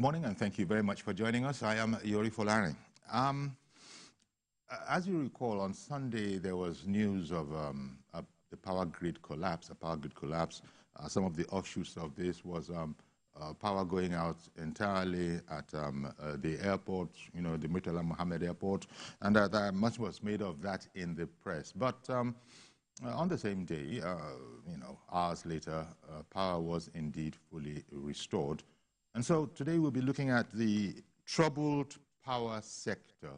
morning, and thank you very much for joining us. I am Yori Folari. As you recall, on Sunday there was news of the power grid collapse. Some of the offshoots of this was power going out entirely at the airport, the Murtala Mohammed Airport, and much was made of that in the press. But on the same day, hours later, power was indeed fully restored. And so today we'll be looking at the troubled power sector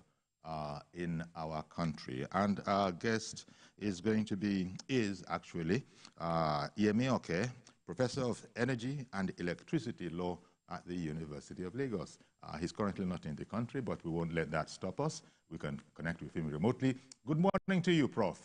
in our country. And our guest is actually Yemi Oke, Professor of Energy and Electricity Law at the University of Lagos. He's currently not in the country, but we won't let that stop us. We can connect with him remotely. Good morning to you, Prof.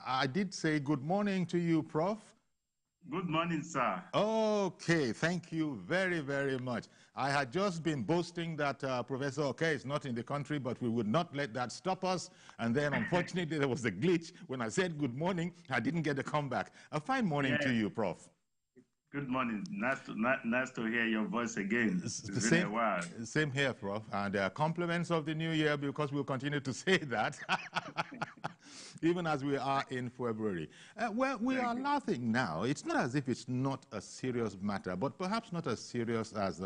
I did say good morning to you, Prof. Good morning, sir. Okay, thank you very, very much. I had just been boasting that Professor Oke is not in the country, but we would not let that stop us. And then, unfortunately, there was a glitch. When I said good morning, I didn't get a comeback. A fine morning to you, Prof. Good morning. Nice to hear your voice again. It's been a while. Same here, Prof. And compliments of the new year, because we'll continue to say that, even as we are in February. Well, we are laughing now. It's not as if it's not a serious matter, but perhaps not as serious as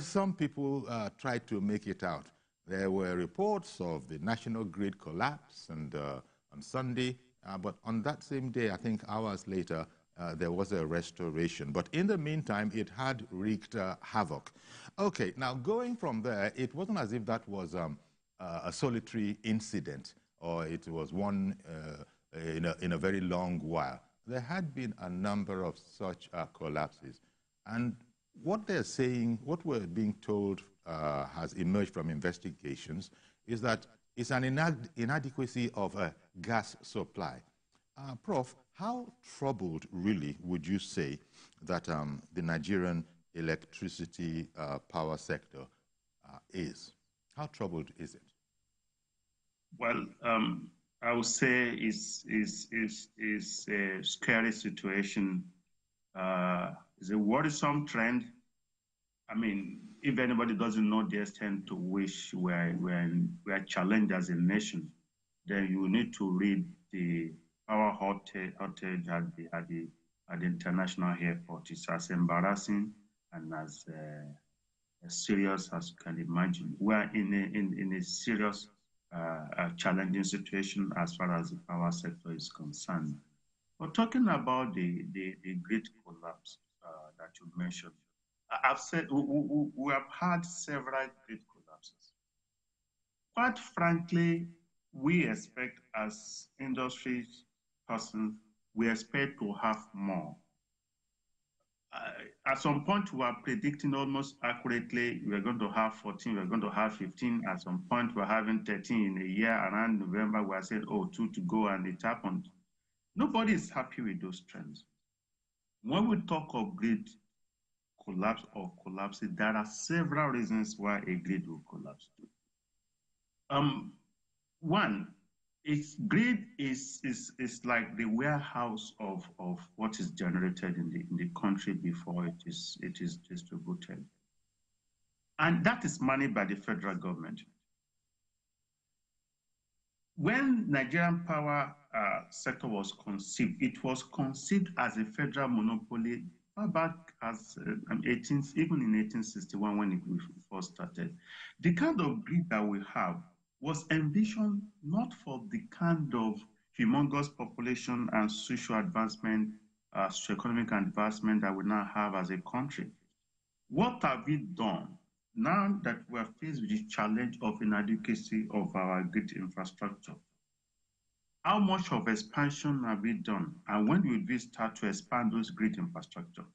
some people tried to make it out. There were reports of the national grid collapse and on Sunday, but on that same day, I think hours later, there was a restoration. But in the meantime, it had wreaked havoc. Okay, now going from there, it wasn't as if that was a solitary incident or it was one in a very long while. There had been a number of such collapses. And what they're saying, what we're being told has emerged from investigations is that it's an inadequacy of a gas supply. Prof, how troubled, really, would you say that the Nigerian electricity power sector is? How troubled is it? Well, I would say it's a scary situation. It's a worrisome trend. I mean, if anybody doesn't know the extent to which we are challenged as a nation, then you need to read the power outage at the international airport. It's as embarrassing and as serious as you can imagine. We are in a serious, challenging situation as far as the power sector is concerned. But talking about the grid collapse that you mentioned, I've said we have had several grid collapses. Quite frankly, we expect as industry persons, we expect to have more. At some point, we are predicting almost accurately we're going to have 14, we're going to have 15. At some point, we're having 13 in a year. Around November, we are saying, oh, 2 to go, and it happened. Nobody is happy with those trends. When we talk of grid collapse or collapse, there are several reasons why a grid will collapse. One, its grid is like the warehouse of what is generated in the country before it is distributed. And that is managed by the federal government. When Nigerian power sector was conceived, it was conceived as a federal monopoly far back as even in 1861 when it first started. The kind of grid that we have was envisioned not for the kind of humongous population and social advancement, socioeconomic advancement that we now have as a country. What have we done now that we are faced with the challenge of inadequacy of our grid infrastructure? How much of expansion have we done? And when will we start to expand those grid infrastructure?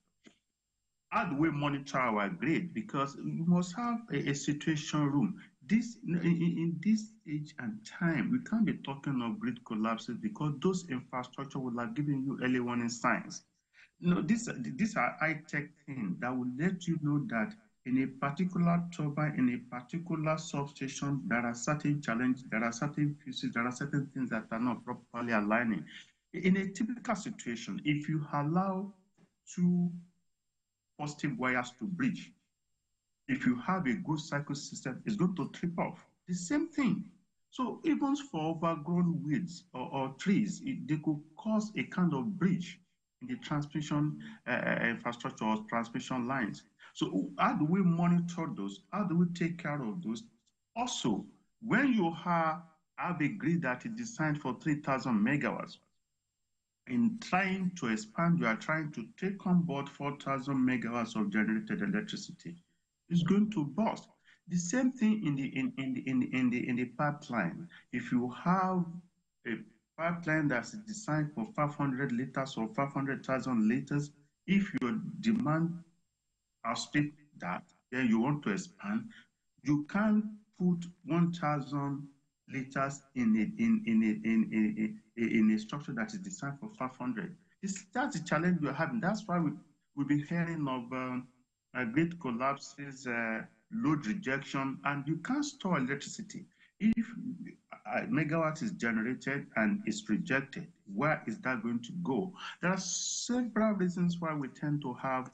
How do we monitor our grid? Because you must have a situation room. In this age and time, we can't be talking of grid collapses because those infrastructure will have given you early warning signs. No, these are high-tech things that will let you know that in a particular turbine, in a particular substation, there are certain challenges, there are certain pieces, there are certain things that are not properly aligning. In a typical situation, if you allow two positive wires to bridge, if you have a good cycle system, it's going to trip off. The same thing. So even for overgrown weeds or trees, they could cause a kind of breach in the transmission infrastructure or transmission lines. So how do we monitor those? How do we take care of those? Also, when you have a grid that is designed for 3,000 megawatts, in trying to expand, you are trying to take on board 4,000 megawatts of generated electricity. It's going to burst. The same thing in the pipeline. If you have a pipeline that's designed for 500 liters or 500,000 liters, if your demand outstrips that, then you want to expand, you can't put 1,000 liters in a structure that is designed for 500. That's the challenge we're having. That's why we've been hearing of grid collapses, load rejection, and you can't store electricity. If a megawatt is generated and is rejected, where is that going to go? There are several reasons why we tend to have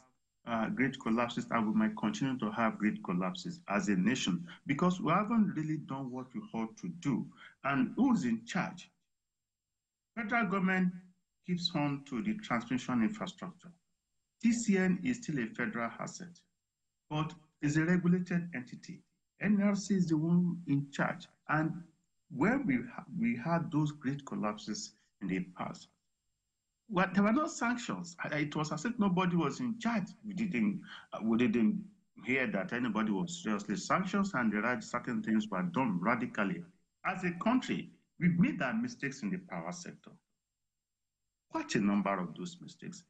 grid collapses, and we might continue to have grid collapses as a nation because we haven't really done what we ought to do. And who's in charge? Federal government keeps on to the transmission infrastructure. TCN is still a federal asset, but is a regulated entity. NRC is the one in charge. And when we had those grid collapses in the past, well, there were no sanctions. It was as if nobody was in charge. We didn't hear that anybody was seriously sanctioned, and there are certain things were done radically. As a country, we've made our mistakes in the power sector. Quite a number of those mistakes.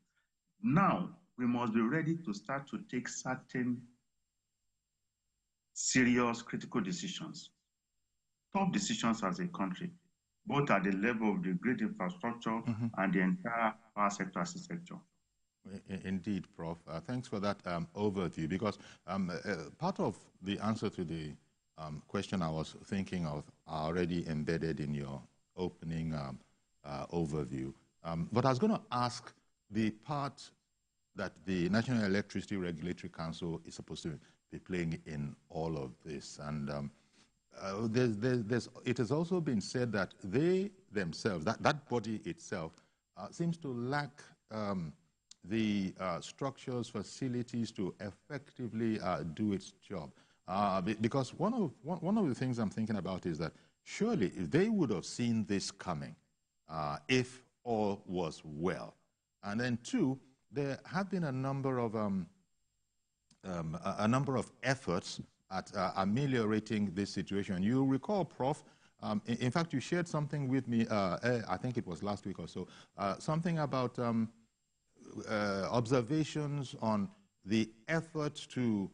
Now, we must be ready to start to take certain serious critical decisions, tough decisions as a country, both at the level of the grid infrastructure and the entire power sector as a sector. Indeed, Prof. Thanks for that overview, because part of the answer to the question I was thinking of are already embedded in your opening overview. But I was going to ask the part that the National Electricity Regulatory Council is supposed to be playing in all of this. And it has also been said that they themselves, that body itself, seems to lack the structures, facilities to effectively do its job. Because one of the things I'm thinking about is that surely if they would have seen this coming, if all was well. And then two, there have been a number of efforts at ameliorating this situation. You recall, Prof, in fact, you shared something with me, I think it was last week or so, something about observations on the effort to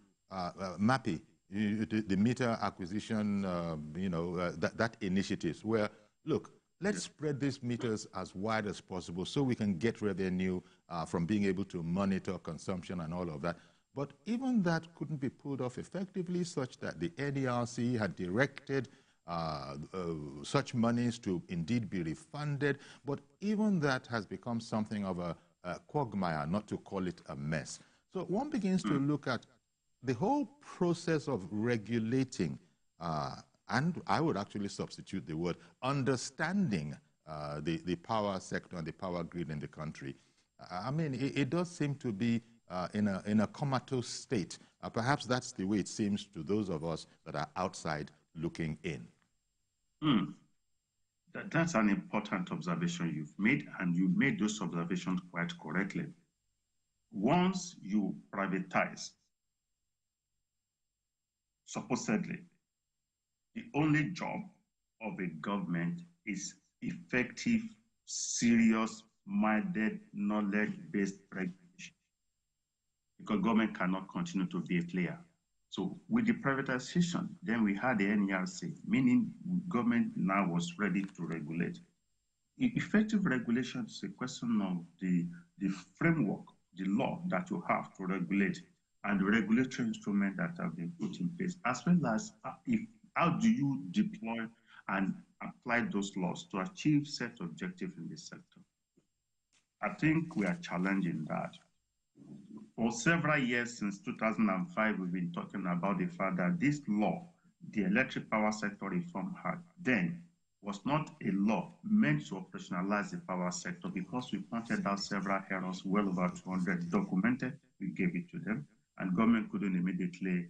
MAPI, the meter acquisition, that initiatives where, look, let's spread these meters as wide as possible so we can get revenue from being able to monitor consumption and all of that. But even that couldn't be pulled off effectively, such that the NERC had directed such monies to indeed be refunded. But even that has become something of a quagmire, not to call it a mess. So one begins to look at the whole process of regulating, and I would actually substitute the word understanding the power sector and the power grid in the country. I mean, it does seem to be in a comatose state. Perhaps that's the way it seems to those of us that are outside looking in. That's an important observation you've made, and you made those observations quite correctly. Once you privatize, supposedly, the only job of a government is effective, serious-minded, knowledge-based regulation, because government cannot continue to be a player. So with the privatization, then we had the NERC, meaning government now was ready to regulate. Effective regulation is a question of the framework the law that you have to regulate and the regulatory instruments that have been put in place, as well as how do you deploy and apply those laws to achieve set objectives in this sector. I think we are challenging that. For several years, since 2005, we've been talking about the fact that this law, the Electric Power Sector Reform Act, then was not a law meant to operationalize the power sector, because we pointed out several errors, well over 200 documented. We gave it to them, and government couldn't immediately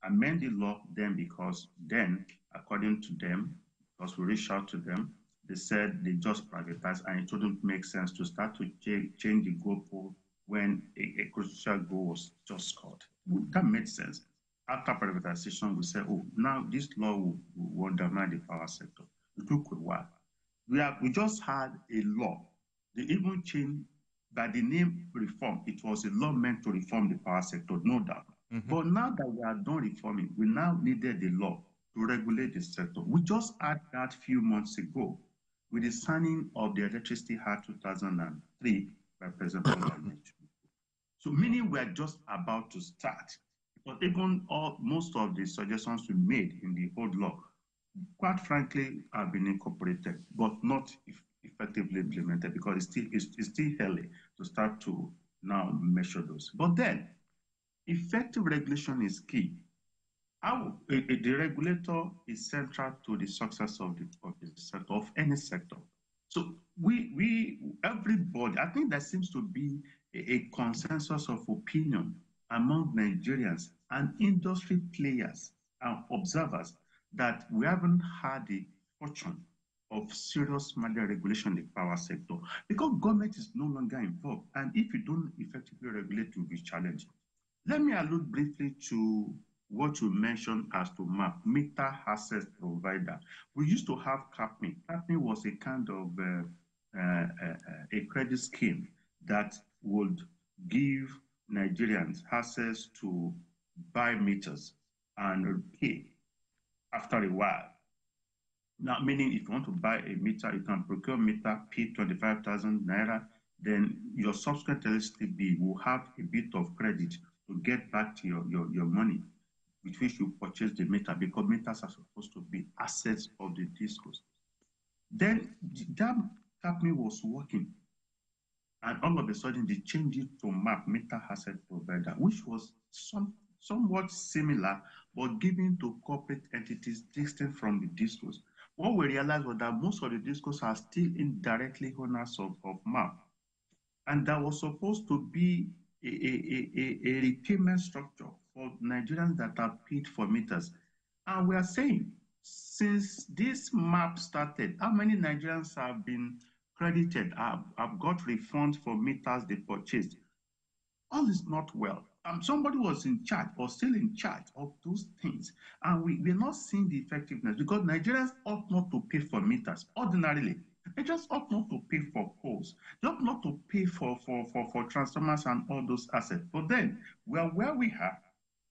amend the law then, because then, according to them, because we reached out to them, they said they just privatized, and it wouldn't make sense to start to change the goalpost when a crucial goal was just scored. That made sense. After privatization, we said, oh, now this law will undermine the power sector. It took a while. We just had a law. They even changed by the name reform. It was a law meant to reform the power sector, no doubt. But now that we are done reforming, we now needed the law to regulate the sector. We just had that few months ago with the signing of the Electricity Act 2003 by President Bola. So meaning we are just about to start. But even most of the suggestions we made in the old law, quite frankly, have been incorporated, but not effectively implemented, because it's still early to start to now measure those. But then, effective regulation is key. The regulator is central to the success of the sector, of any sector. So everybody, I think there seems to be a consensus of opinion among Nigerians and industry players and observers that we haven't had the fortune of serious matter regulation in the power sector, because government is no longer involved. And if you don't effectively regulate, it will be challenging. Let me allude briefly to what you mentioned as to MAP, Meter Access Provider. We used to have CAPME. CAPME was a kind of a credit scheme that would give Nigerians access to buy meters and pay after a while. Now, meaning if you want to buy a meter, you can procure meter, pay 25,000 naira, then your subsequent electricity bill will have a bit of credit to get back to your money with which you purchase the meter, because meters are supposed to be assets of the discos. Then that company was working, and all of a sudden they changed it to MAP, Meter Asset Provider, which was somewhat similar, but given to corporate entities distinct from the discos. What we realized was that most of the discos are still indirectly owners of MAP. And that was supposed to be a repayment structure for Nigerians that are paid for meters. And we are saying, since this MAP started, how many Nigerians have been credited, have got refunds for meters they purchased? All is not well. Somebody was in charge or still in charge of those things. And we're not seeing the effectiveness, because Nigerians ought not to pay for meters ordinarily. They just ought not to pay for poles. They ought not to pay for transformers and all those assets. But then, we are where we are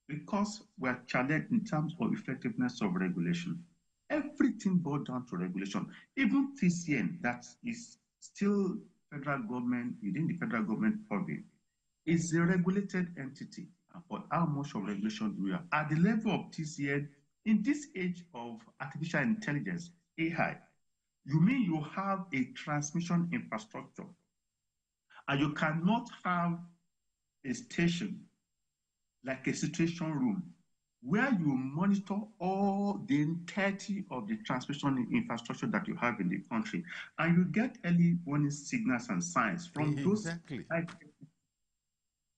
because we are challenged in terms of effectiveness of regulation. Everything boils down to regulation. Even TCN, that is still federal government, within the federal government purview, is a regulated entity. But how much of regulation do we have? At the level of TCN, in this age of artificial intelligence, AI, you mean you have a transmission infrastructure, and you cannot have a station like a situation room where you monitor all the entirety of the transmission infrastructure that you have in the country, and you get early warning signals and signs from those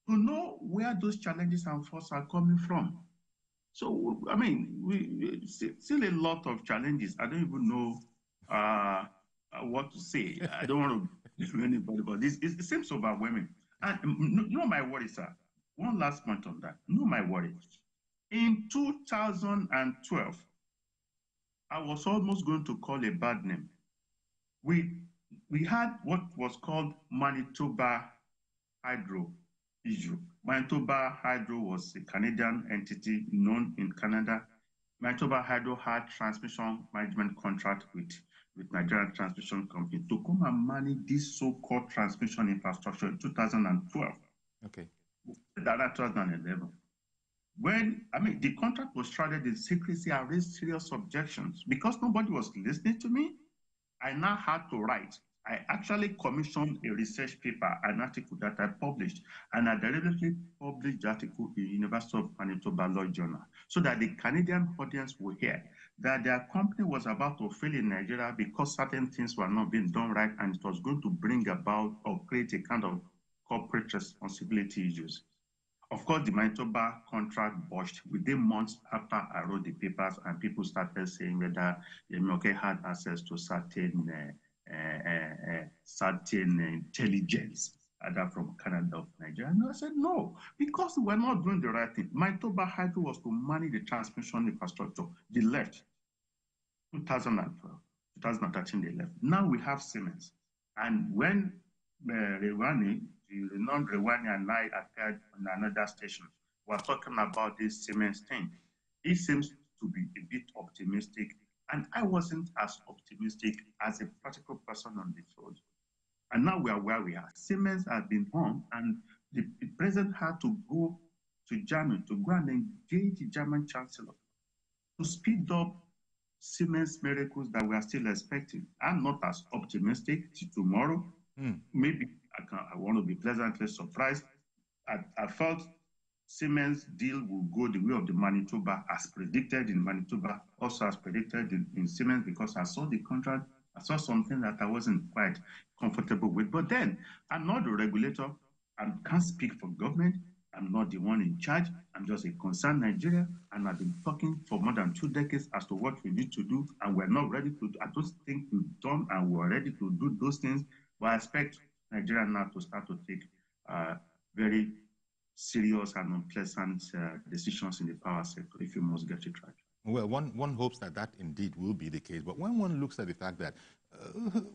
to know where those challenges and forces are coming from. So, I mean, we still a lot of challenges. I don't even know what to say. I don't want to do anybody, but it seems overwhelming. And know my worry, sir. One last point on that. Know my worry. In 2012, I was almost going to call a bad name. We had what was called Manitoba Hydro issue. Manitoba Hydro was a Canadian entity known in Canada. Manitoba Hydro had transmission management contract with with Nigerian Transmission Company to come and manage this so-called transmission infrastructure in 2012. Okay. That 2011. When, the contract was shrouded in secrecy, I raised serious objections. Because nobody was listening to me, I now had to write. I actually commissioned a research paper, an article that I published, and I deliberately published the article in University of Manitoba Law Journal so that the Canadian audience will hear that their company was about to fail in Nigeria because certain things were not being done right, and it was going to bring about or create a kind of corporate responsibility issues. Of course, the Manitoba contract burst within months after I wrote the papers, and people started saying whether Yemi Oke had access to certain intelligence, either from Canada or Nigeria. And I said, no, because we're not doing the right thing. Manitoba Hydro was to manage the transmission infrastructure. They left 2012, 2013, they left. Now we have Siemens. And when Rewani, the renowned Rewani and I appeared on another station, we're talking about this Siemens thing. It seems to be a bit optimistic, and I wasn't as optimistic as a practical person on the field. And now we are where we are. Siemens has been on, and the president had to go to Germany to go and engage the German chancellor to speed up Siemens miracles that we are still expecting. I'm not as optimistic to tomorrow. Maybe I want to be pleasantly surprised. I felt Siemens deal will go the way of the Manitoba as predicted in Manitoba, also as predicted in Siemens, because I saw the contract, I saw something that I wasn't quite comfortable with. But then I'm not the regulator. I can't speak for government. I'm not the one in charge. I'm just a concerned Nigerian, and I've been talking for more than 2 decades as to what we need to do, and we're not ready to do. I don't think we've done, and we're ready to do those things. But I expect Nigeria now to start to take very serious and unpleasant decisions in the power sector if you must get it right. Well, one hopes that that indeed will be the case. But when one looks at the fact that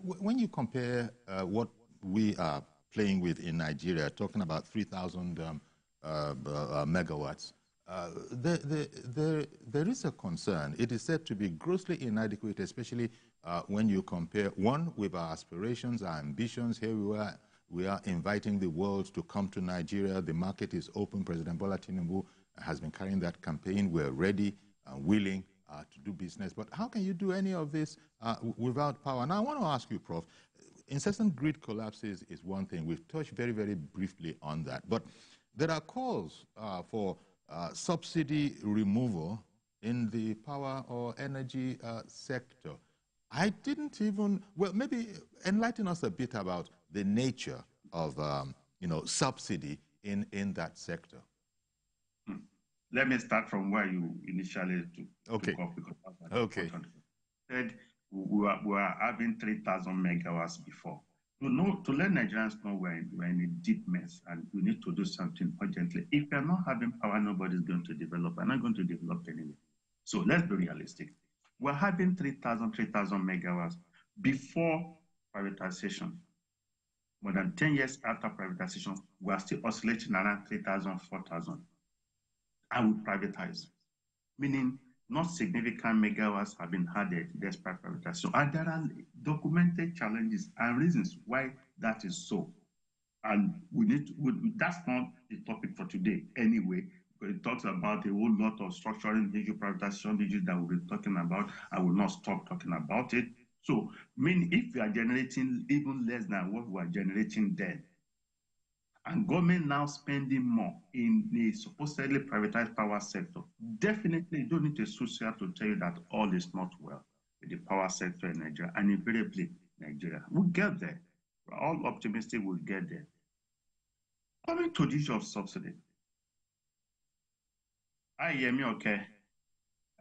when you compare what we are playing with in Nigeria, talking about 3,000 megawatts, there is a concern. It is said to be grossly inadequate, especially when you compare one with our aspirations, our ambitions. Here we are inviting the world to come to Nigeria. The market is open. President Bola Tinubu has been carrying that campaign. We're ready and willing to do business. But how can you do any of this without power? Now, I want to ask you, Prof, incessant grid collapses is one thing. We've touched very, very briefly on that. But there are calls for subsidy removal in the power or energy sector. I didn't even, well, maybe enlighten us a bit about the nature of, subsidy in that sector. Let me start from where you initially took off, because that's important. Said we were having 3,000 megawatts before. To let Nigerians know we're in a deep mess and we need to do something urgently. If we're not having power, nobody's going to develop. We're not going to develop anyway. So let's be realistic. We're having 3,000 megawatts before privatization. More than 10 years after privatization, we're still oscillating around 3,000, 4,000. And we privatize, meaning not significant megawatts have been added despite privatization. And there are documented challenges and reasons why that is so. And that's not the topic for today anyway, because it talks about a whole lot of structuring issue, privatization issues that we'll be talking about. I will not stop talking about it. So, if we are generating even less than what we are generating then, and government now spending more in the supposedly privatized power sector, definitely you don't need a social to tell you that all is not well with the power sector in Nigeria, and invariably Nigeria. We'll get there. We're all optimistic we'll get there. Coming to the issue of subsidy, I, Yemi Oke,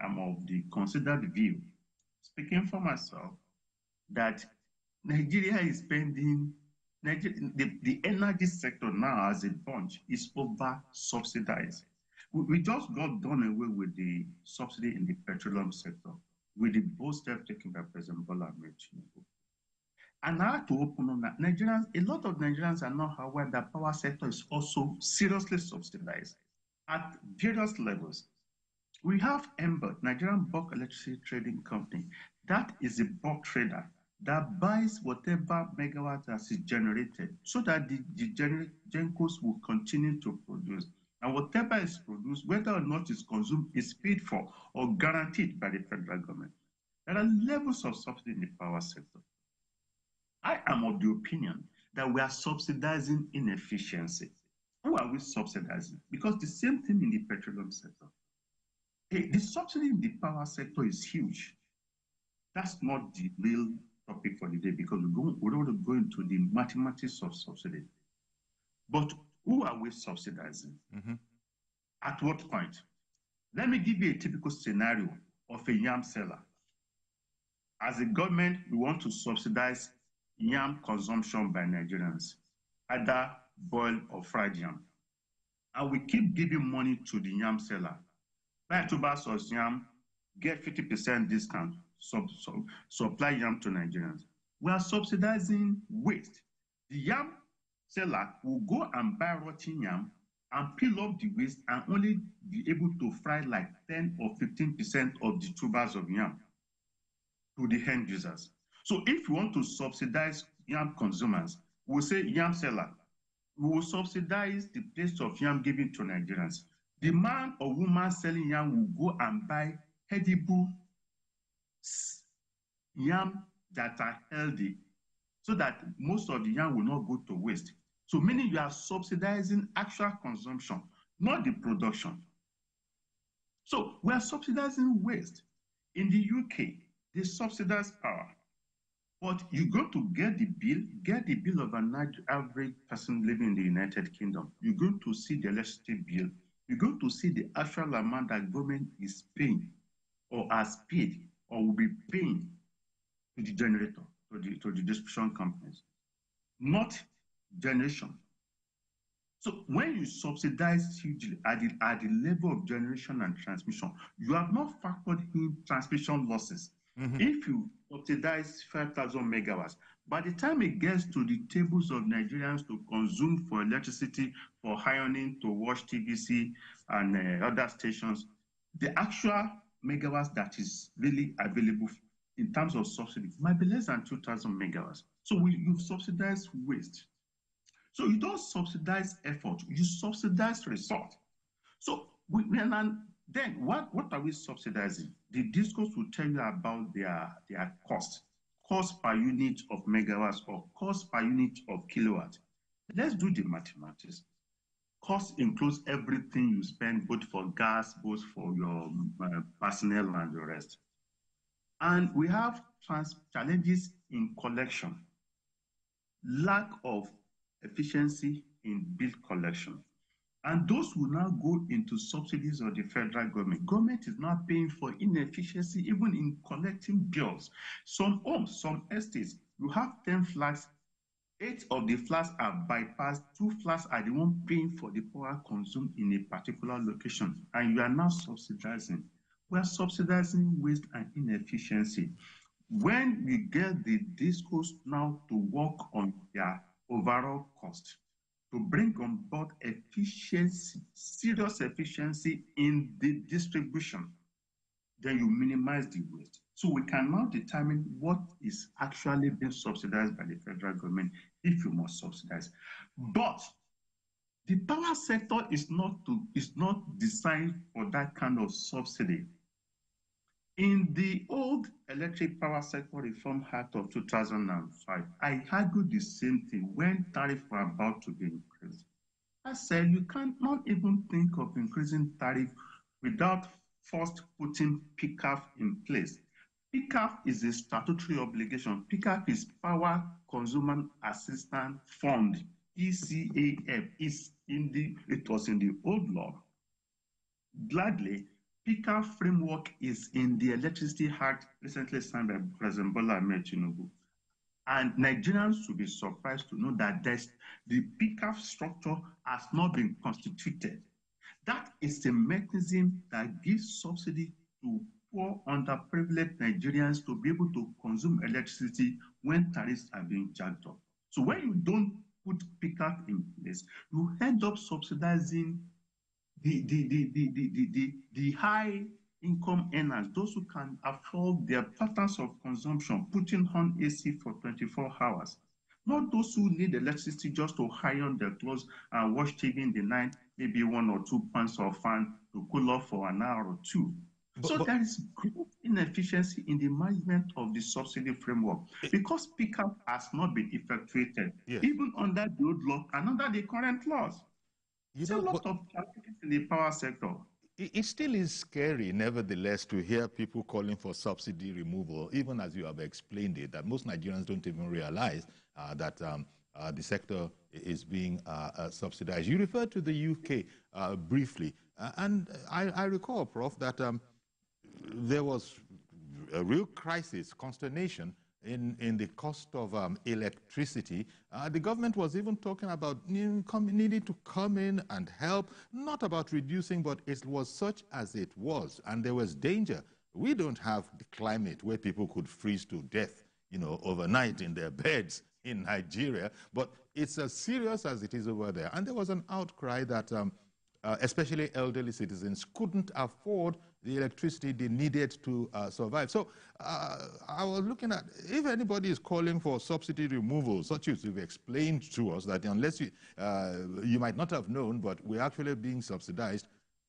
am of the considered view, speaking for myself, that Nigeria is spending, the energy sector now as a bunch is over subsidized. We just got done away with the subsidy in the petroleum sector with the bold step taken by President Bola Tinubu. And I have to open on that. A lot of Nigerians are not aware that power sector is also seriously subsidized at various levels. We have MBUT, Nigerian Bulk Electricity Trading Company. That is a bulk trader that buys whatever megawatt that is generated so that the gencos will continue to produce. And whatever is produced, whether or not it's consumed, is paid for or guaranteed by the federal government. There are levels of subsidy in the power sector. I am of the opinion that we are subsidizing inefficiency. Who are we subsidizing? Because the same thing in the petroleum sector. The subsidy in the power sector is huge. That's not the real topic for the day because we don't want to go into the mathematics of subsidy. But who are we subsidizing? Mm-hmm. At what point? Let me give you a typical scenario of a yam seller. As a government, we want to subsidize yam consumption by Nigerians, either boiled or fried yam. And we keep giving money to the yam seller. Buy 2 bags of yam, get 50% discount, supply yam to Nigerians. We are subsidizing waste. The yam seller will go and buy rotten yam and peel off the waste and only be able to fry like 10 or 15% of the 2 bags of yam to the end users. So if you want to subsidize yam consumers, we'll say yam seller. We will subsidize the place of yam given to Nigerians. The man or woman selling yam will go and buy edible yam that are healthy so that most of the yam will not go to waste. So meaning you are subsidizing actual consumption, not the production. So we are subsidizing waste. In the UK, they subsidize power. But you go to get the bill of an average person living in the United Kingdom. You're going to see the electricity bill. You're going to see the actual amount that government is paying or has paid or will be paying to the generator, to the distribution companies, not generation. So when you subsidize hugely at the level of generation and transmission, you have not factored in transmission losses. Mm-hmm. If you subsidize 5,000 megawatts, by the time it gets to the tables of Nigerians to consume for electricity, for ironing, to watch TVC and other stations, the actual megawatts that is really available in terms of subsidy might be less than 2,000 megawatts. So you've subsidized waste. So you don't subsidize effort, you subsidize result. So then what are we subsidizing? The discourse will tell you about their cost per unit of megawatts or cost per unit of kilowatt. Let's do the mathematics. Cost includes everything you spend, both for gas, both for your personnel and the rest. And we have challenges in collection, lack of efficiency in bill collection. And those will now go into subsidies of the federal government. Government is now paying for inefficiency even in collecting bills. Some homes, some estates, you have 10 flats, 8 of the flats are bypassed, 2 flats are the one paying for the power consumed in a particular location, and you are now subsidizing. We are subsidizing waste and inefficiency. When we get the discourse now to work on their overall cost, to bring on board efficiency, serious efficiency in the distribution, then you minimize the waste. So we can now determine what is actually being subsidized by the federal government if you must subsidize. But the power sector is not designed for that kind of subsidy. In the old Electric Power Sector Reform Act of 2005, I argued the same thing when tariffs were about to be increased. I said you cannot even think of increasing tariff without first putting PCAF in place. PCAF is a statutory obligation. PCAF is Power Consumer Assistance Fund, PCAF. It was in the old law. Gladly, PCAF framework is in the Electricity Act recently signed by President Bola Ahmed Tinubu. And Nigerians should be surprised to know that the PCAF structure has not been constituted. That is a mechanism that gives subsidy to poor, underprivileged Nigerians to be able to consume electricity when tariffs are being jacked up. So when you don't put PCAF in place, you end up subsidizing the high income earners, those who can afford their patterns of consumption, putting on AC for 24 hours. Not those who need electricity just to iron their clothes and watch TV in the night, maybe 1 or 2 points of fan to cool off for an hour or two. So there is great inefficiency in the management of the subsidy framework because pickup has not been effectuated, even under the old law and under the current laws. There's a lot of challenges in the power sector. It still is scary, nevertheless, to hear people calling for subsidy removal, even as you have explained it, that most Nigerians don't even realize that the sector is being subsidized. You referred to the UK briefly, and I recall, Prof, that there was a real crisis, consternation in the cost of electricity. The government was even talking about needing to come in and help, not about reducing, but it was such as it was, and there was danger. We don't have the climate where people could freeze to death, overnight in their beds in Nigeria, but it's as serious as it is over there. And there was an outcry that especially elderly citizens couldn't afford the electricity they needed to survive. So I was looking at, if anybody is calling for subsidy removal, such as you've explained to us, that unless you might not have known, but we're actually being subsidized.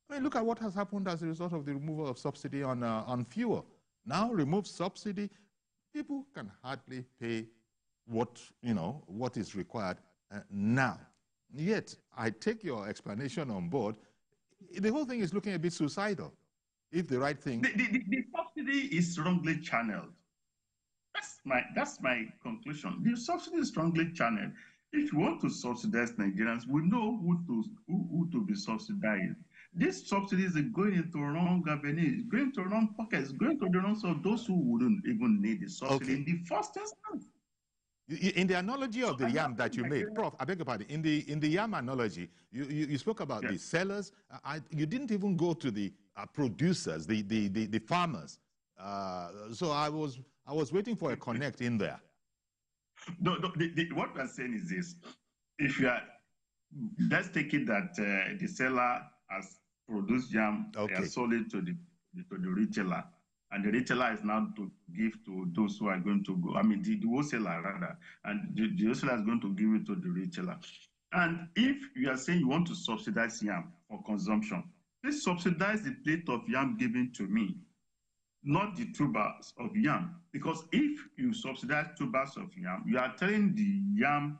I mean, look at what has happened as a result of the removal of subsidy on fuel. Now remove subsidy, people can hardly pay what is required now. Yet, I take your explanation on board. The whole thing is looking a bit suicidal. If the right thing... The subsidy is wrongly channeled. That's my conclusion. The subsidy is wrongly channeled. If you want to subsidize Nigerians, we know who to be subsidized. These subsidies are going into wrong avenues, going to wrong pockets, going to the wrongs of those who wouldn't even need the subsidy in the first instance. In the analogy of the yam that you made, Prof, I beg your pardon, in the yam analogy, you spoke about the sellers. You didn't even go to the producers, the farmers. So I was waiting for a connect in there. No, what we're saying is this: if you are, let's take it that the seller has produced yam, they have sold it to the retailer. And the retailer is now to give to those who are going to go, I mean, the wholesaler rather, and the wholesaler is going to give it to the retailer. And if you are saying you want to subsidize yam for consumption, please subsidize the plate of yam given to me, not the tubers of yam. Because if you subsidize tubers of yam, you are telling the yam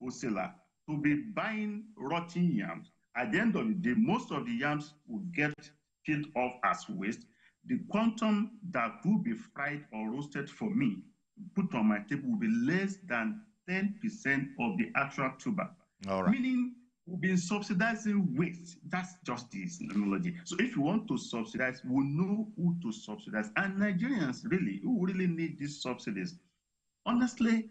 wholesaler to be buying rotten yams. At the end of the day, most of the yams will get killed off as waste. The quantum that will be fried or roasted for me, put on my table, will be less than 10% of the actual tuber. All right. Meaning, we've been subsidizing waste. That's just the analogy. So if you want to subsidize, we know who to subsidize. And Nigerians really, who really need these subsidies, honestly,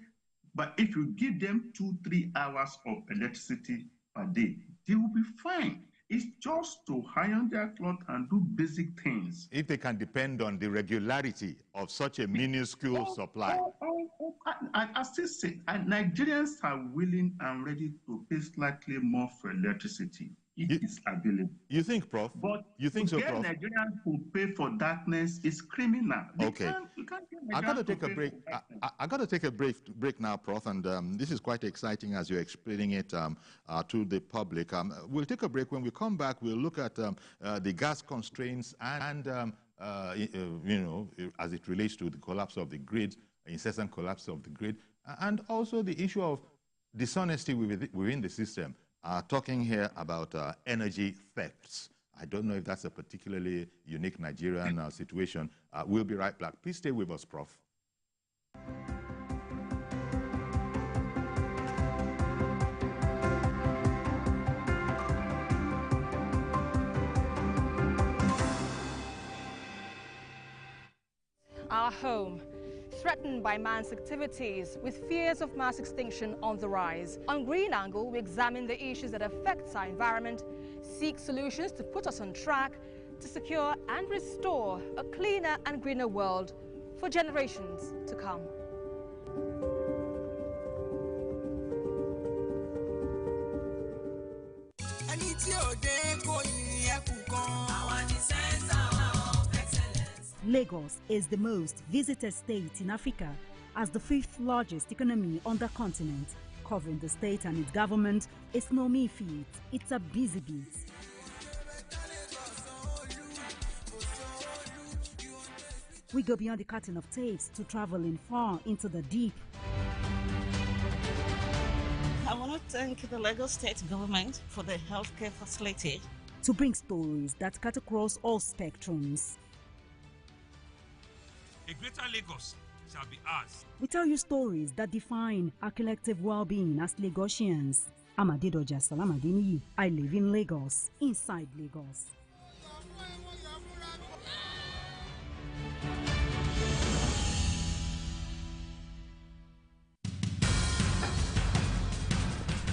but if you give them 2-3 hours of electricity per day, they will be fine. It's just to iron their cloth and do basic things. If they can depend on the regularity of such a minuscule supply. I still say, Nigerians are willing and ready to pay slightly more for electricity if it's available. You think, Prof? But you think so, Prof? Nigerians to pay for darkness is criminal. I got to take a break. I got to take a break now, Prof. And this is quite exciting as you're explaining it to the public. We'll take a break. When we come back, we'll look at the gas constraints and as it relates to the collapse of the grid, incessant collapse of the grid, and also the issue of dishonesty within the system. Talking here about energy thefts. I don't know if that's a particularly unique Nigerian situation. We'll be right back. Please stay with us, Prof. Our home, threatened by man's activities, with fears of mass extinction on the rise. On Green Angle, we examine the issues that affect our environment, seek solutions to put us on track, to secure and restore a cleaner and greener world for generations to come. Lagos is the most visited state in Africa as the 5th largest economy on the continent. Covering the state and its government is no mean feat, it's a busy beat. We go beyond the curtain of tapes to travel in far into the deep. I want to thank the Lagos State government for the healthcare facility. To bring stories that cut across all spectrums. A greater Lagos shall be ours. We tell you stories that define our collective well-being as Lagosians. I'm Adedoja Salamadini. I live in Lagos, inside Lagos.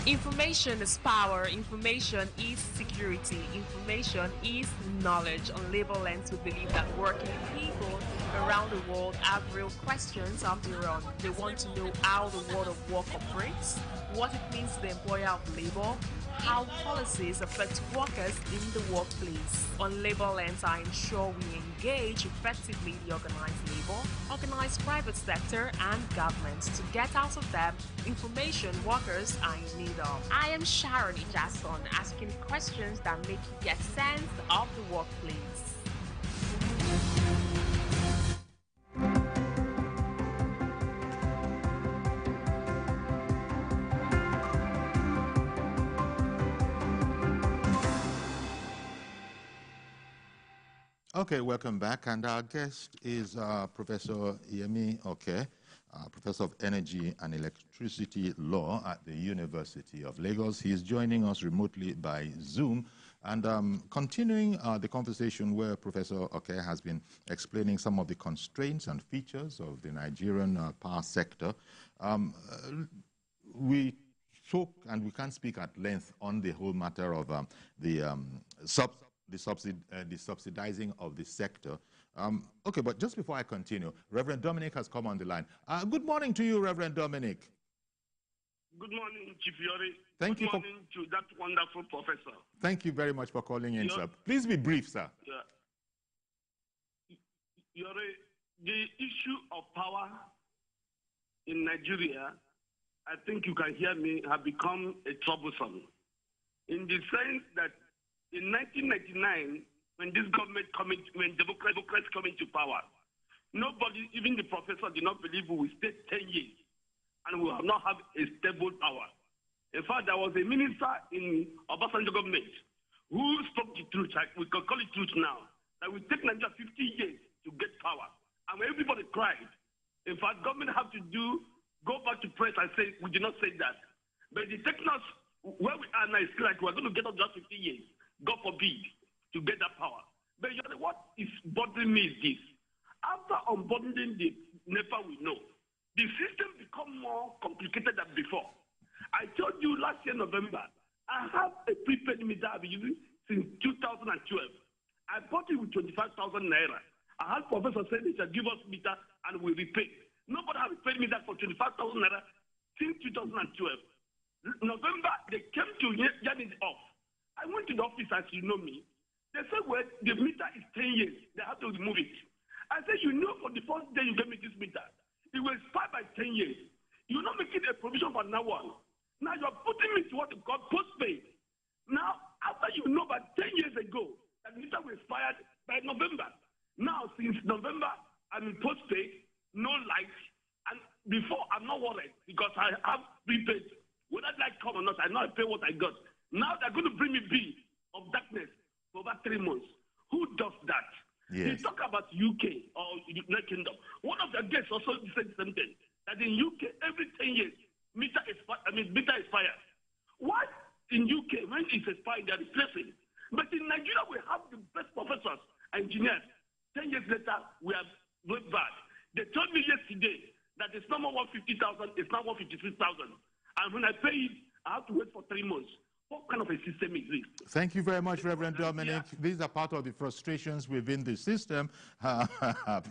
Information is power, information is security, information is knowledge. On Labor Lens, we believe that working people around the world have real questions of their own. They want to know how the world of work operates, what it means to the employer of labor, how policies affect workers in the workplace. On Labor Lens, I ensure we engage effectively the organized labor, organized private sector, and government to get out of them information workers are in need of. I am Sharon Ijason, asking questions that make you get sense of the workplace. Okay, welcome back. And our guest is Professor Yemi Oke, Professor of Energy and Electricity Law at the University of Lagos. He is joining us remotely by Zoom and continuing the conversation where Professor Oke has been explaining some of the constraints and features of the Nigerian power sector. We spoke, and we can't speak at length on the whole matter of the subsidizing of the sector. Okay, but just before I continue, Reverend Dominic has come on the line. Good morning to you, Reverend Dominic. Good morning, Chief Yori. Thank you. Good morning to that wonderful professor. Thank you very much for calling in, sir. Please be brief, sir. Yori, the issue of power in Nigeria, I think you can hear me, have become a troublesome. In the sense that in 1999, when this government when Democrats come into power, nobody, even the professor, did not believe we will stay 10 years and we will not have a stable power. In fact, there was a minister in Obasanjo government who spoke the truth, we can call it truth now, that will take Nigeria 50 years to get power. And when everybody cried, in fact, government have to go back to press and say, we did not say that. But the technos, where we are now, is like we're going to get up just 50 years. God forbid, to get that power. But you know, what is bothering me is this. After unbundling the NEPA, we know, the system become more complicated than before. I told you last year, November, I have a prepaid meter I've been using since 2012. I bought it with 25,000 naira. I had professor say they shall give us meter and we repay. Nobody has paid me that for 25,000 naira since 2012. November, they came to get it off. I went to the office, as you know me. They said, well, the meter is 10 years. They have to remove it. I said, you know, for the first day you gave me this meter, it will expire by 10 years. You're not making a provision for now on. Now you're putting me to what they call postpaid. Now, after you know about 10 years ago, that meter will expire by November. Now, since November, I'm in postpaid, no lights. And before, I'm not worried because I have prepaid. Whether light come or not, I know I pay what I got. Now they're going to bring me bill of darkness for about 3 months. Who does that? Yes. They talk about UK or United Kingdom. One of the guests also said the same thing, that in UK, every 10 years, meter expires. Why in UK, when it's expired, they're replacing? But in Nigeria, we have the best professors, engineers. 10 years later, we are very bad. They told me yesterday that it's no more 150,000, it's now 156,000. And when I pay it, I have to wait for 3 months. What kind of a system is this? Thank you very much, Reverend Dominic. Yeah. These are part of the frustrations within the system.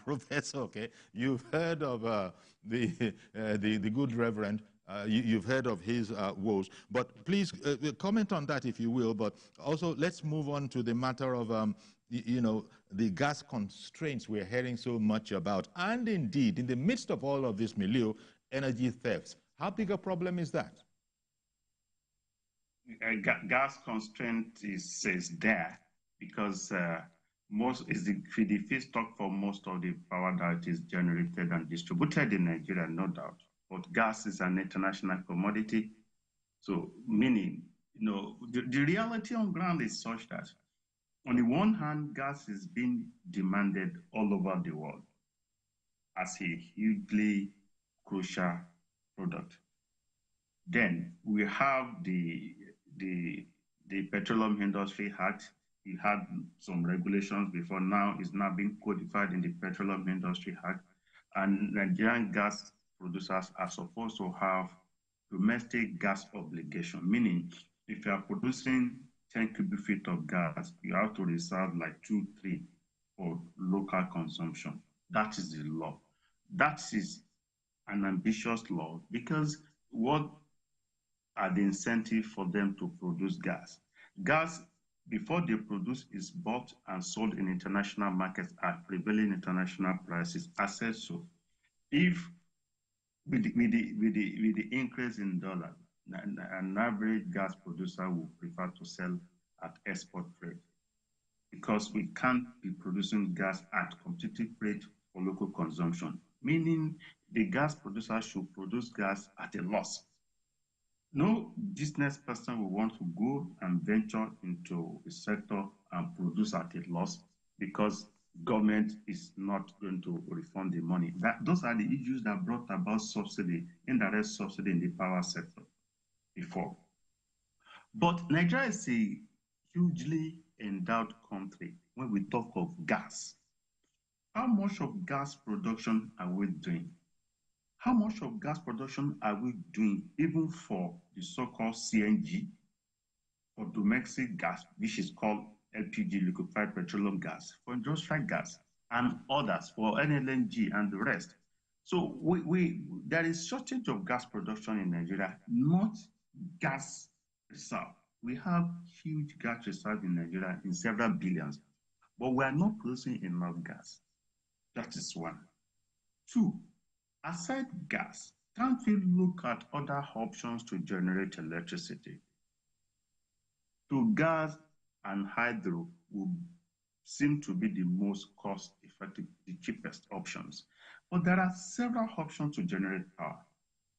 Professor, okay, you've heard of the good Reverend. You've heard of his woes. But please comment on that if you will. But also let's move on to the matter of you know, the gas constraints we're hearing so much about, and indeed, in the midst of all of this milieu, energy thefts. How big a problem is that? Gas constraint is there because most is the feedstock for most of the power that is generated and distributed in Nigeria, no doubt. But gas is an international commodity. So meaning, you know, the reality on ground is such that on the one hand, gas is being demanded all over the world as a hugely crucial product. Then we have the Petroleum Industry Act. We had some regulations before. Now it's now being codified in the Petroleum Industry Act. And Nigerian gas producers are supposed to have domestic gas obligation, meaning if you are producing 10 cubic feet of gas, you have to reserve like 2, 3 for local consumption. That is the law. That is an ambitious law because what are the incentive for them to produce gas? Gas, before they produce, is bought and sold in international markets at prevailing international prices. I said so. If with the increase in dollar, an average gas producer will prefer to sell at export rate because we can't be producing gas at competitive rate for local consumption, meaning the gas producer should produce gas at a loss. No business person will want to go and venture into a sector and produce at a loss because government is not going to refund the money. Those are the issues that brought about subsidy, indirect subsidy in the power sector before. But Nigeria is a hugely endowed country when we talk of gas. How much of gas production are we doing? How much of gas production are we doing even for the so-called CNG, for domestic gas, which is called LPG, liquefied petroleum gas, for industrial gas, and others for NLNG and the rest? So there is shortage of gas production in Nigeria, not gas reserve. We have huge gas reserve in Nigeria in several billions, but we are not producing enough gas. That is one. Two, aside gas, can't we look at other options to generate electricity? So gas and hydro would seem to be the most cost-effective, the cheapest options. But there are several options to generate power.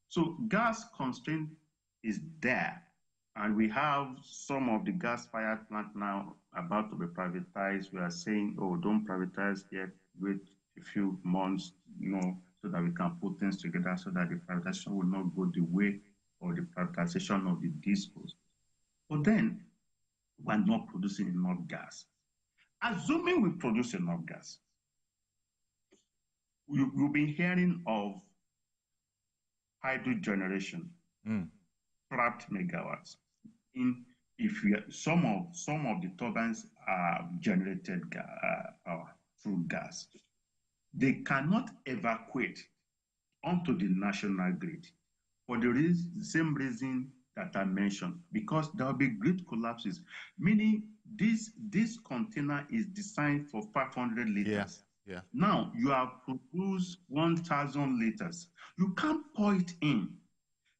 So gas constraint is there, and we have some of the gas-fired plant now about to be privatized. We are saying, oh, don't privatize yet, wait a few months, you know, so that we can put things together so that the privatization will not go the way of the privatization of the discos. But then, we're not producing enough gas. Assuming we produce enough gas, we've been hearing of hydro generation, trapped megawatts. Some of the turbines are generated power through gas. They cannot evacuate onto the national grid for the same reason that I mentioned, because there will be grid collapses, meaning this container is designed for 500 liters. Yeah. Now you have produced 1,000 liters. You can't pour it in.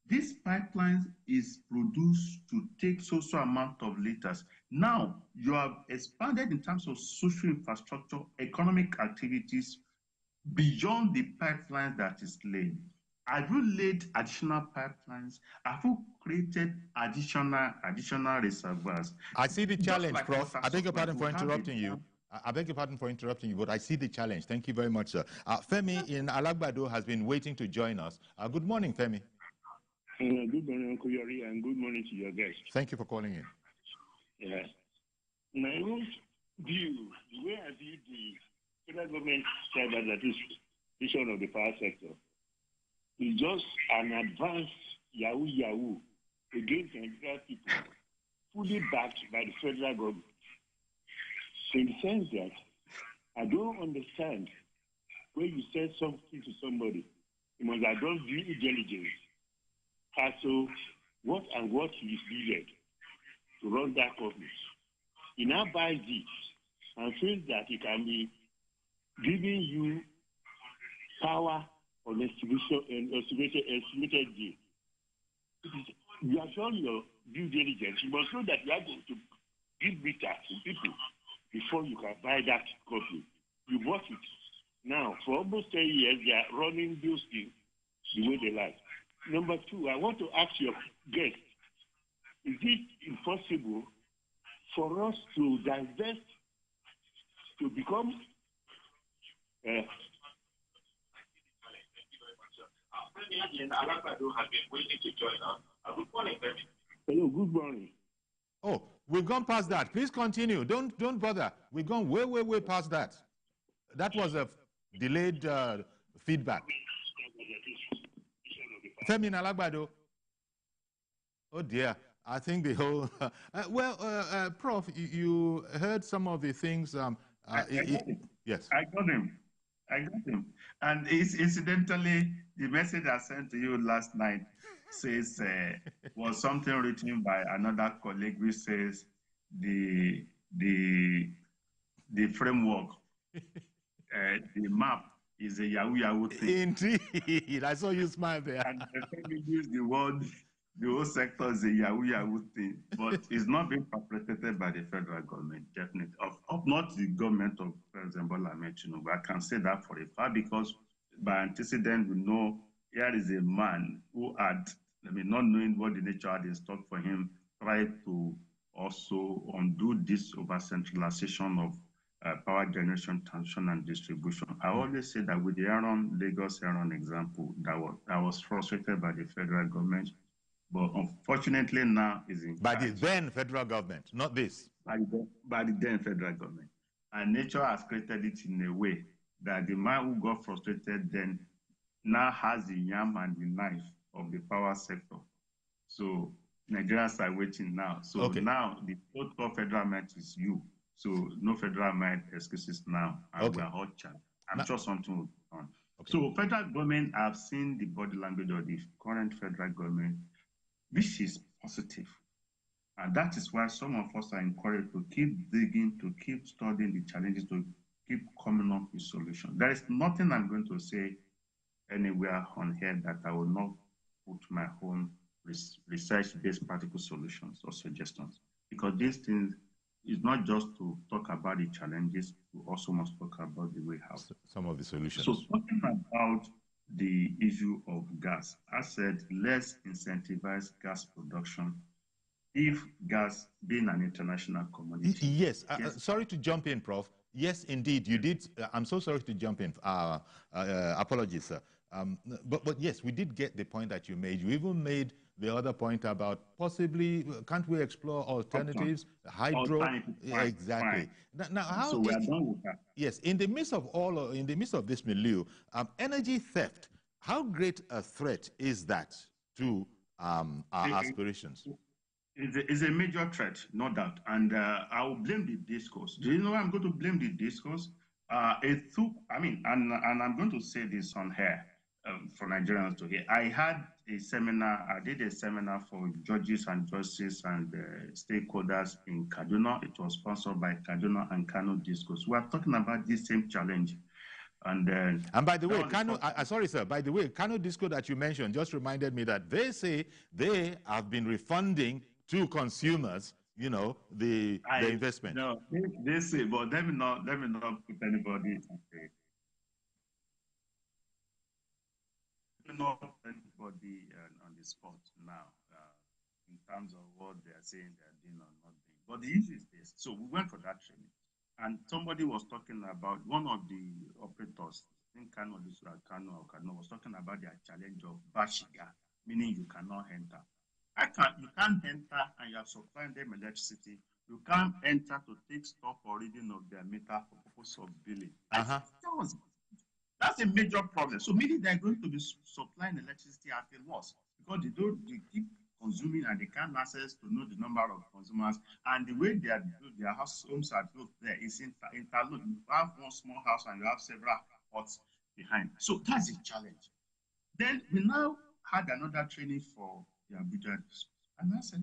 This pipeline is produced to take so amount of liters. Now you have expanded in terms of social infrastructure, economic activities beyond the pipelines that is laid. Have you laid additional pipelines? Have you created additional reservoirs? I see the challenge, like Prof. I beg your pardon for interrupting you. I beg your pardon for interrupting you, but I see the challenge. Thank you very much, sir. Femi in Alagbado has been waiting to join us. Good morning, Femi. Good morning, Uncle Yori, and good morning to your guests. Thank you for calling in. Yes. My own view, the way I view the federal government cyber that is vision of the power sector, is just an advanced Yahoo against Nigerian people, fully backed by the federal government. In the sense that I don't understand when you say something to somebody, you must have done due diligence as to what he is needed to run that office. He now buys it and feels that it can be giving you power on estimated deal. You have done your due diligence. You must know that you are going to give meter to people before you can buy that company. You bought it. Now, for almost 10 years, they are running those things the way they like. Number two, I want to ask your guest, is it impossible for us to divest, to become Hello, good morning. Oh, we've gone past that. Please continue. Don't bother. We've gone way past that. That was a delayed feedback. Femi Nalagbado. Oh dear. I think the whole. Prof, you heard some of the things. Yes. I got him. And incidentally, the message I sent to you last night says was something written by another colleague which says the framework, the map is a Yahoo thing. Indeed, I saw you smile there. And we use the word, the whole sector is a Yahoo thing, but it's not being perpetrated by the federal government, definitely. Of not the government of President Bola Ahmed Tinubu. I can say that for a fact because by antecedent, we know here is a man who had, not knowing what the nature had in stock for him, tried to also undo this over-centralization of power generation, transmission, and distribution. I always say that with the Lagos Aaron example, that was frustrated by the federal government, but unfortunately now is in by the then federal government, not this. By the then federal government. And nature has created it in a way that the man who got frustrated then now has the yam and the knife of the power sector. So Nigerians are waiting now. So now the total federal might is you. So no federal might excuses now. And we are all chat. I'm sure something will be on. So federal government, I've seen the body language of the current federal government, which is positive. And that is why some of us are encouraged to keep digging, to keep studying the challenges, to keep coming up with solutions. There is nothing I'm going to say anywhere on here that I will not put my own research-based practical solutions or suggestions. Because these things is not just to talk about the challenges, we also must talk about the way out. Some of the solutions. So talking about the issue of gas, I said let's incentivize gas production. If gas being an international commodity. Yes. Sorry to jump in, Prof. Yes, indeed, you did. I'm so sorry to jump in. Apologies, sir. But yes, we did get the point that you made. You even made the other point about possibly, can't we explore alternatives? Hydro. Exactly. Now, how? So we are done with that. Yes, in the midst of this milieu, energy theft, how great a threat is that to our aspirations? It's a major threat, no doubt. And I will blame the discourse. Do you know I'm going to blame the discourse? And I'm going to say this on here for Nigerians to hear. I did a seminar for judges and justices and stakeholders in Kaduna. It was sponsored by Kaduna and Kano Discourse. We are talking about this same challenge. And by the way, Kano, sorry, sir. By the way, Kano Disco that you mentioned just reminded me that they say they have been refunding to consumers, the investment. No, they say, but let me not put anybody on the spot now in terms of what they are saying they are doing or not doing. But the issue is this. So we went for that training, and somebody was talking about one of the operators, I think Kano was talking about their challenge of Bashiga, meaning you cannot enter. You can't enter and you are supplying them electricity. You can't enter to take stock or reading of their meter for purpose of billing. That's a major problem. So meaning they're going to be supplying electricity at a loss because they keep consuming and they can't access to know the number of consumers. And the way their homes are built there is interlocked. You have one small house and you have several pots behind. So that's a challenge. Then we now had another training for the Abuja. And I said,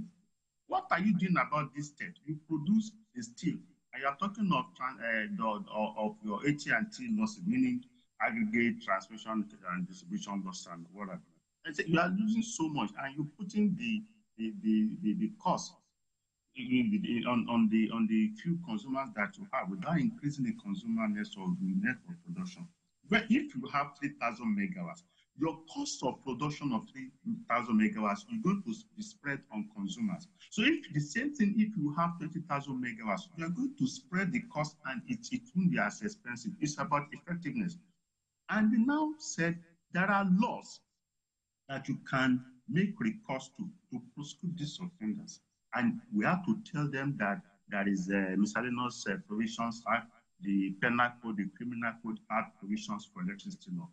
what are you doing about this state? You produce a steel And you are talking of your AT&T losses, meaning aggregate transmission and distribution loss and whatever. And so you are losing so much, and you're putting the cost on the few consumers that you have without increasing the consumer network production. But if you have 3,000 megawatts, your cost of production of 3,000 megawatts is going to be spread on consumers. So if the same thing, if you have 20,000 megawatts, you are going to spread the cost, and it won't be as expensive. It's about effectiveness. And we now said there are laws that you can make recourse to prosecute these offenders. And we have to tell them that there is miscellaneous provisions act, the penal code, the criminal code act provisions for electricity law.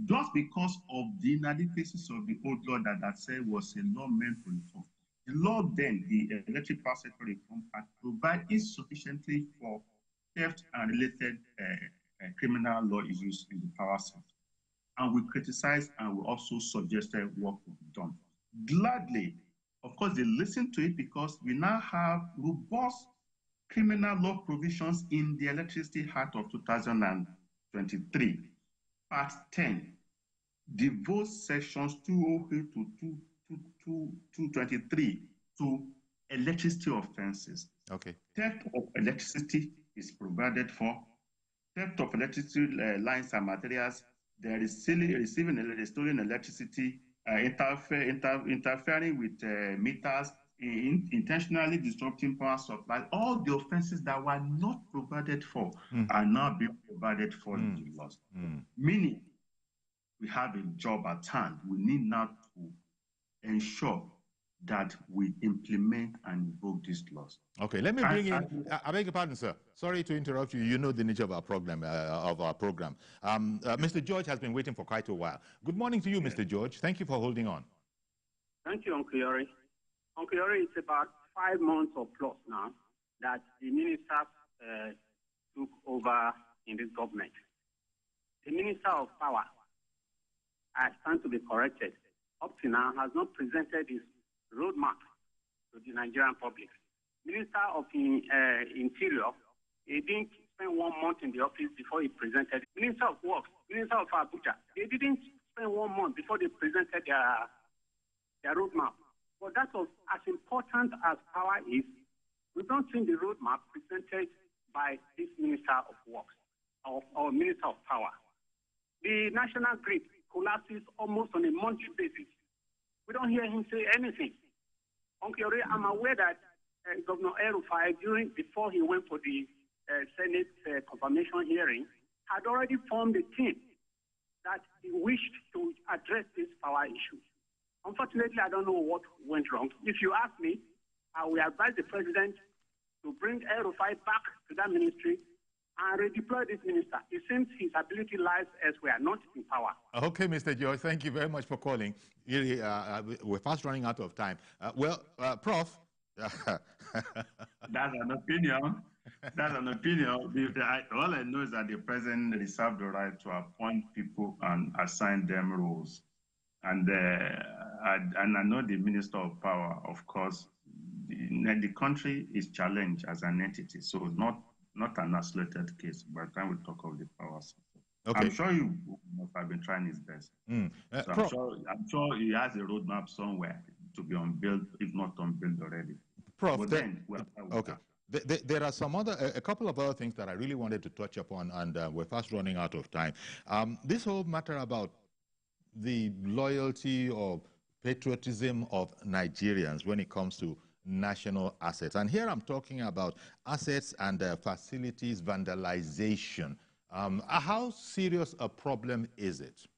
Just because of the inadequacies of the old law that said was a law meant to reform. The law then, the Electric Power Sector Reform Act, provides insufficiently for theft and related criminal law issues in the power sector. And we criticized and we also suggested work to be done. Gladly, of course, they listened to it because we now have robust criminal law provisions in the Electricity Act of 2023. Part 10 devotes sections 208 to 223 to electricity offenses. Okay. Theft of electricity is provided for. Theft of electricity lines and materials. There is receiving stolen electricity, interfering with meters, intentionally disrupting power supply. All the offenses that were not provided for are now being provided for in the laws. Meaning, we have a job at hand. We need now to ensure that we implement and invoke these laws. Okay, let me bring in, I beg your pardon, sir. Sorry to interrupt you. You know the nature of our program. Mr. George has been waiting for quite a while. Good morning to you, Mr. George. Thank you for holding on. Thank you, Uncle Yori. Uncle Yori, it's about 5 months or plus now that the minister took over in this government. The Minister of Power, I stand to be corrected, up to now has not presented his roadmap to the Nigerian public. Minister of Interior, he didn't spend 1 month in the office before he presented. Minister of Works, Minister of Abuja, they didn't spend 1 month before they presented their roadmap. But that was as important as power is. We don't see the roadmap presented by this Minister of Works or Minister of Power. The national grid collapses almost on a monthly basis. We don't hear him say anything. Uncle Yori, I'm aware that Governor El-Rufai, before he went for the Senate confirmation hearing, had already formed a team that he wished to address this power issue. Unfortunately, I don't know what went wrong. If you ask me, I will advise the president to bring El-Rufai back to that ministry and redeploy this minister. It seems his ability lies elsewhere, not in power. Okay, Mr. George, thank you very much for calling. Really, we're fast running out of time. Prof. That's an opinion. That's an opinion. All I know is that the president reserved the right to appoint people and assign them roles. And I know the Minister of Power, of course, the country is challenged as an entity, so not an isolated case by the time we talk of the power sector. Okay. I'm sure you must have been trying his best. So I'm sure he has a roadmap somewhere to be unveiled, if not unveiled already. Prof, there are a couple of other things that I really wanted to touch upon, and we're fast running out of time. This whole matter about the loyalty or patriotism of Nigerians when it comes to national assets. And here I'm talking about assets and facilities vandalization. How serious a problem is it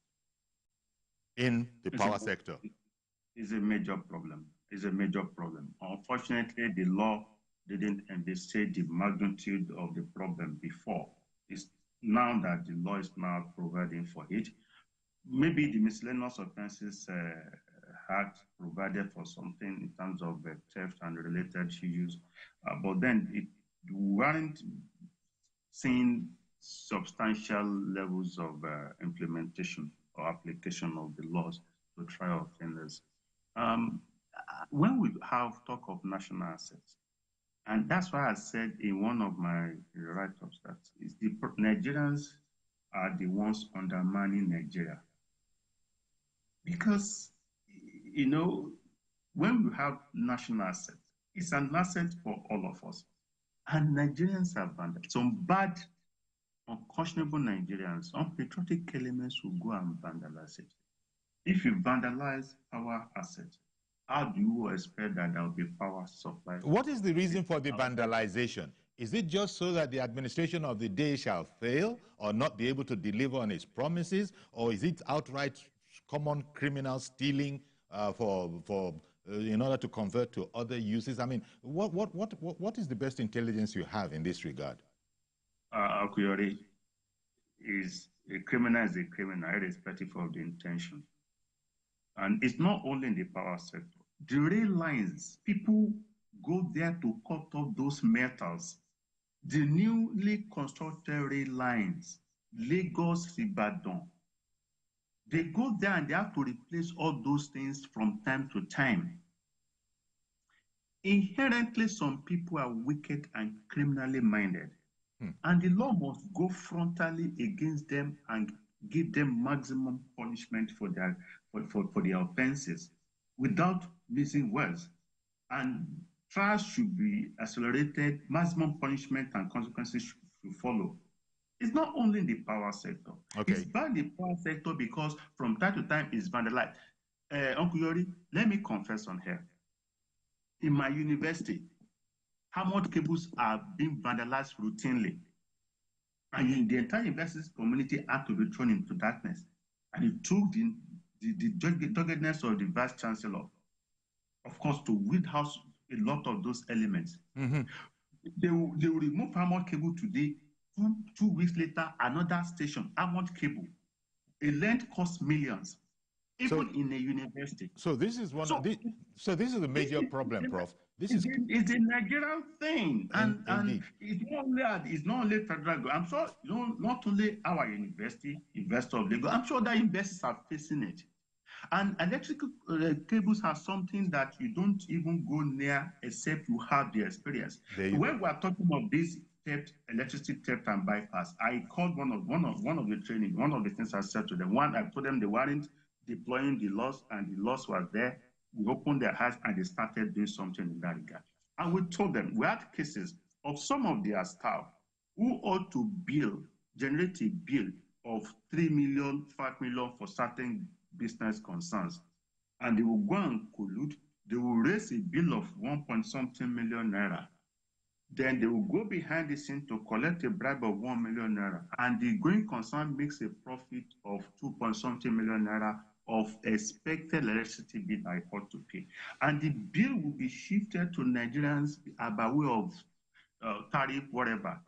in the power sector? It's a major problem. It's a major problem. Unfortunately, the law didn't envisage the magnitude of the problem before. It's now that the law is now providing for it. Maybe the miscellaneous offenses Act provided for something in terms of theft and related issues, but then it weren't seeing substantial levels of implementation or application of the laws to trial offenders. When we have talk of national assets, And that's why I said in one of my write-ups that the Nigerians are the ones undermining Nigeria. Because, you know, when we have national assets, it's an asset for all of us. And Nigerians have vandalized. Some bad, unconscionable Nigerians, unpatriotic elements will go and vandalize it. If you vandalize our assets, how do you expect that there will be power supply? What is the reason for the vandalization? Is it just so that the administration of the day shall fail or not be able to deliver on its promises? Or is it outright common criminal stealing in order to convert to other uses? I mean, what is the best intelligence you have in this regard? Akuyori, is a criminal is a criminal, irrespective of the intention. And it's not only in the power sector. The rail lines, people go there to cut off those metals. The newly constructed rail lines, Lagos-Ibadan, they go there and they have to replace all those things from time to time. Inherently, some people are wicked and criminally minded. And the law must go frontally against them and give them maximum punishment for their offenses without missing words. And trials should be accelerated, maximum punishment and consequences should follow. It's not only in the power sector. Okay. It's by the power sector because from time to time it's vandalized. Uncle Yori, let me confess on here. In my university, Hammond cables are being vandalized routinely. And the entire university community had to be thrown into darkness. And it took the doggedness of the vice chancellor, of course, to weed out a lot of those elements. They will remove Hammond cable today. 2 weeks later, another station, Hammond cable. A length costs millions, even in a university. So this is one. So this is a major problem, Prof. It's a Nigerian thing, and it's not only federal. I'm sure not only our university of Lagos. I'm sure that universities are facing it. And electrical cables are something that you don't even go near except you have the experience. When we are talking about this electricity theft and bypass, I called one of the training. One of the things I said to them. One, I told them they weren't deploying the laws, and the laws were there. We opened their eyes and they started doing something in that regard. And we told them, we had cases of some of their staff who ought to generate a bill of 3 million, 5 million for certain business concerns. And they will go and collude. They will raise a bill of 1.something million naira. Then they will go behind the scene to collect a bribe of 1 million naira. And the going concern makes a profit of 2.something million naira of expected electricity bill I ought to pay. And the bill will be shifted to Nigerians by way of tariff, whatever,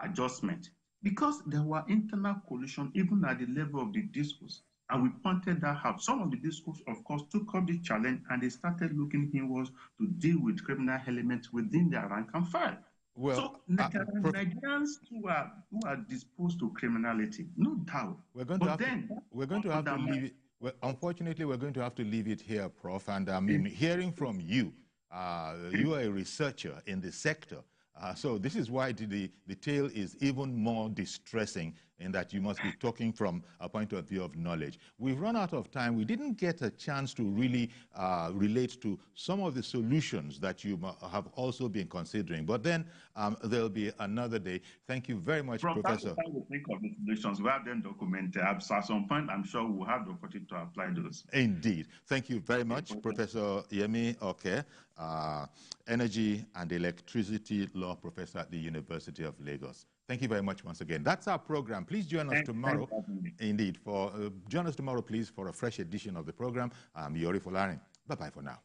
adjustment. Because there were internal collusion even at the level of the discourse. And we pointed that out. Some of the discourse, of course, took up the challenge and they started looking inwards to deal with criminal elements within their rank and file. Well, so Nigerians who are disposed to criminality, no doubt. We're going to have to leave it. Well, unfortunately, we're going to have to leave it here, Prof. And I mean, hearing from you, you are a researcher in the sector. So this is why the tale is even more distressing in that you must be talking from a point of view of knowledge. We've run out of time. We didn't get a chance to really relate to some of the solutions that you have also been considering. But then there'll be another day. Thank you very much, Professor. We think of the solutions. We have them documented. At some point, I'm sure we'll have the opportunity to apply those. Indeed. Thank you very much, Professor Yemi Oke, Energy and Electricity Law Professor at the University of Lagos. Thank you very much once again. That's our program. Please join us tomorrow. Indeed. Join us tomorrow, please, for a fresh edition of the program. I'm Yori Folarin. Bye-bye for now.